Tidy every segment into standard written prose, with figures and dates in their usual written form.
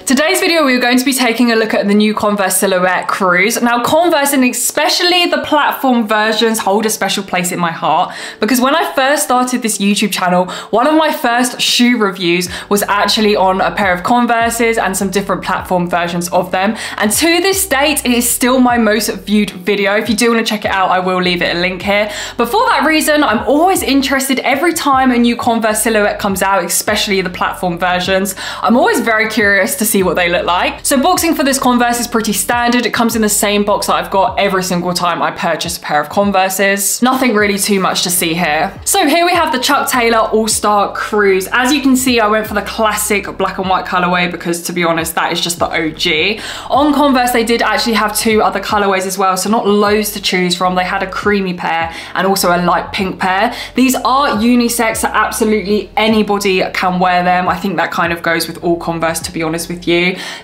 Today's video, we're going to be taking a look at the new Converse silhouette Cruise. Now, Converse, and especially the platform versions, hold a special place in my heart because when I first started this YouTube channel, one of my first shoe reviews was actually on a pair of Converses and some different platform versions of them. And to this date, it is still my most viewed video. If you do want to check it out, I will leave it a link here. But for that reason, I'm always interested every time a new Converse silhouette comes out, especially the platform versions. I'm always very curious to see what they look like. So boxing for this Converse is pretty standard. It comes in the same box that I've got every single time I purchase a pair of Converses. Nothing really too much to see here. So here we have the Chuck Taylor All-Star Cruise. As you can see, I went for the classic black and white colorway because, to be honest, that is just the OG. On Converse, they did actually have two other colorways as well, so not loads to choose from. They had a creamy pair and also a light pink pair. These are unisex, so absolutely anybody can wear them. I think that kind of goes with all Converse, to be honest with you.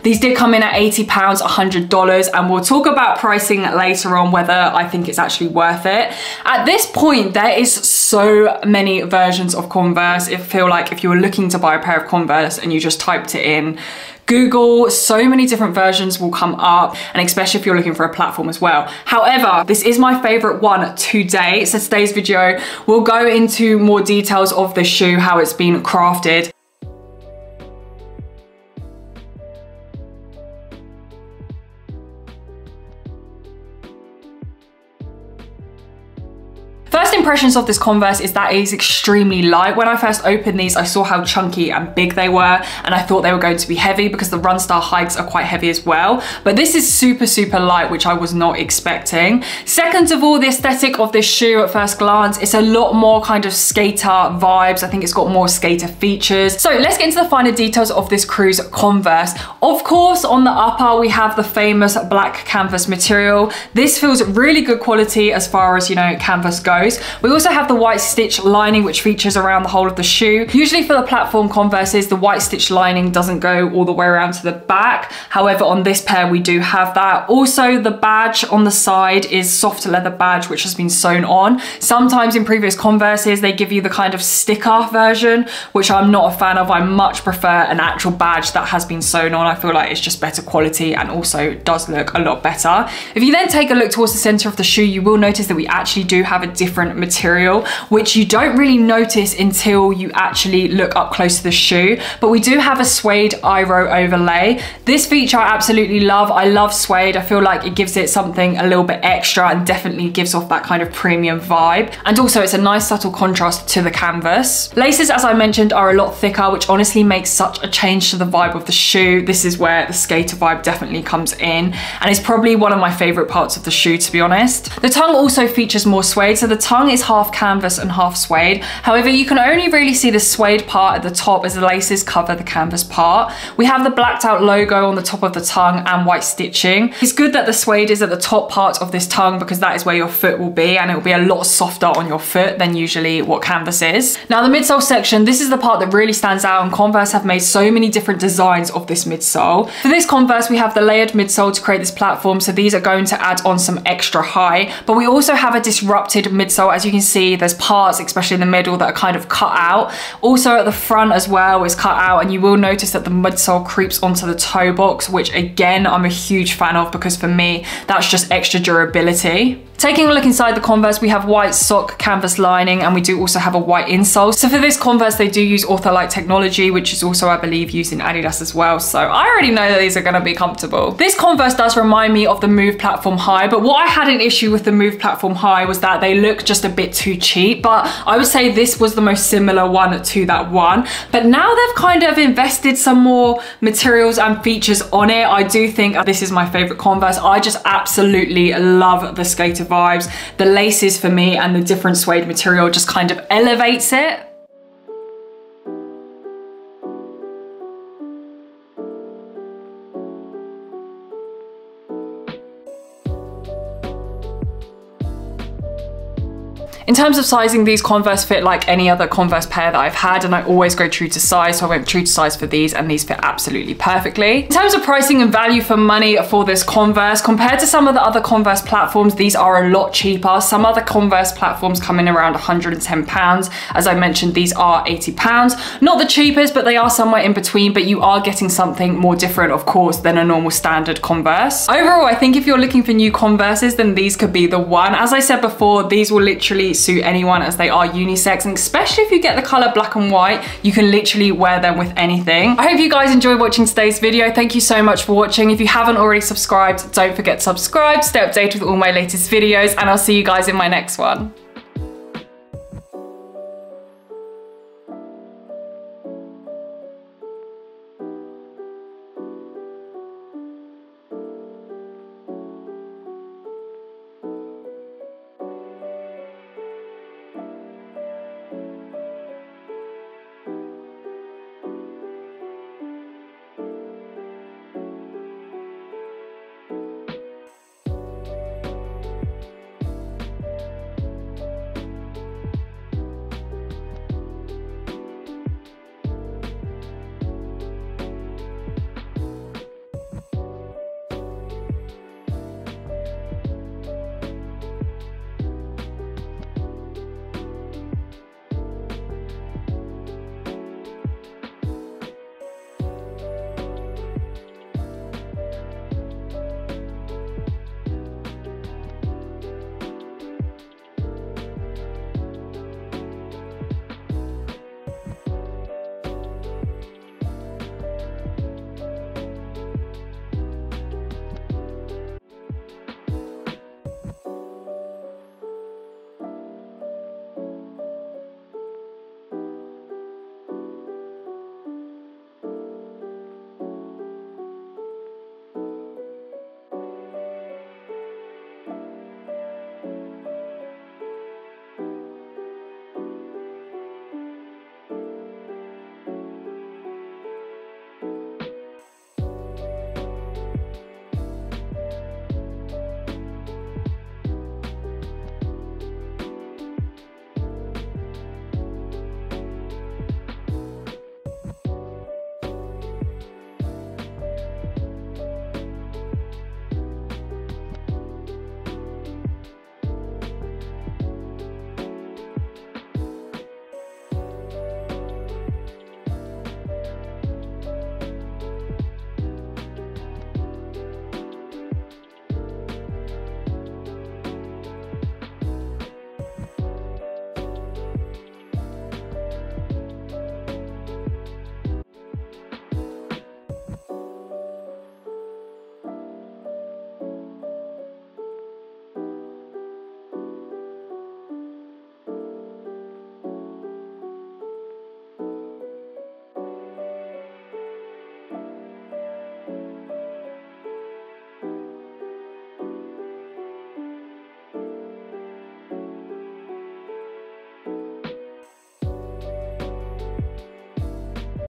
These did come in at £80, $100, and we'll talk about pricing later on, whether I think it's actually worth it. At this point, there is so many versions of Converse. I feel like if you were looking to buy a pair of Converse and you just typed it in Google, so many different versions will come up, and especially if you're looking for a platform as well. However, this is my favorite one to date. So today's video, we'll go into more details of the shoe, how it's been crafted. First impressions of this Converse is that it is extremely light. When I first opened these, I saw how chunky and big they were, and I thought they were going to be heavy because the Runstar hikes are quite heavy as well. But this is super, super light, which I was not expecting. Second of all, the aesthetic of this shoe at first glance, it's a lot more kind of skater vibes. I think it's got more skater features. So let's get into the finer details of this Cruise Converse. Of course, on the upper, we have the famous black canvas material. This feels really good quality as far as, you know, canvas goes. We also have the white stitch lining, which features around the whole of the shoe. Usually for the platform Converses, the white stitch lining doesn't go all the way around to the back. However, on this pair, we do have that. Also, the badge on the side is soft leather badge, which has been sewn on. Sometimes in previous Converses, they give you the kind of sticker version, which I'm not a fan of. I much prefer an actual badge that has been sewn on. I feel like it's just better quality and also does look a lot better. If you then take a look towards the center of the shoe, you will notice that we actually do have a different material, which you don't really notice until you actually look up close to the shoe. But we do have a suede Iro overlay. This feature I absolutely love. I love suede. I feel like it gives it something a little bit extra and definitely gives off that kind of premium vibe. And also it's a nice subtle contrast to the canvas. Laces, as I mentioned, are a lot thicker, which honestly makes such a change to the vibe of the shoe. This is where the skater vibe definitely comes in, and it's probably one of my favorite parts of the shoe, to be honest. The tongue also features more suede, so the tongue is half canvas and half suede. However, you can only really see the suede part at the top as the laces cover the canvas part. We have the blacked out logo on the top of the tongue and white stitching. It's good that the suede is at the top part of this tongue because that is where your foot will be, and it will be a lot softer on your foot than usually what canvas is. Now, the midsole section, this is the part that really stands out, and Converse have made so many different designs of this midsole. For this Converse, we have the layered midsole to create this platform, so these are going to add on some extra high, but we also have a disrupted midsole. As you can see, there's parts, especially in the middle, that are kind of cut out. Also at the front as well is cut out, and you will notice that the midsole creeps onto the toe box, which again, I'm a huge fan of because for me, that's just extra durability. Taking a look inside the Converse, we have white sock canvas lining, and we do also have a white insole. So for this Converse, they do use Ortholite technology, which is also, I believe, used in Adidas as well. So I already know that these are gonna be comfortable. This Converse does remind me of the Move Platform High, but what I had an issue with the Move Platform High was that they look just a bit too cheap, but I would say this was the most similar one to that one. But now they've kind of invested some more materials and features on it. I do think this is my favorite Converse. I just absolutely love the skater vibes. The laces for me and the different suede material just kind of elevates it. In terms of sizing, these Converse fit like any other Converse pair that I've had, and I always go true to size, so I went true to size for these, and these fit absolutely perfectly. In terms of pricing and value for money for this Converse, compared to some of the other Converse platforms, these are a lot cheaper. Some other Converse platforms come in around £110. As I mentioned, these are £80. Not the cheapest, but they are somewhere in between, but you are getting something more different, of course, than a normal standard Converse. Overall, I think if you're looking for new Converses, then these could be the one. As I said before, these will literally suit anyone as they are unisex, and especially if you get the color black and white, you can literally wear them with anything. I hope you guys enjoyed watching today's video. Thank you so much for watching. If you haven't already subscribed, don't forget to subscribe, stay updated with all my latest videos, and I'll see you guys in my next one.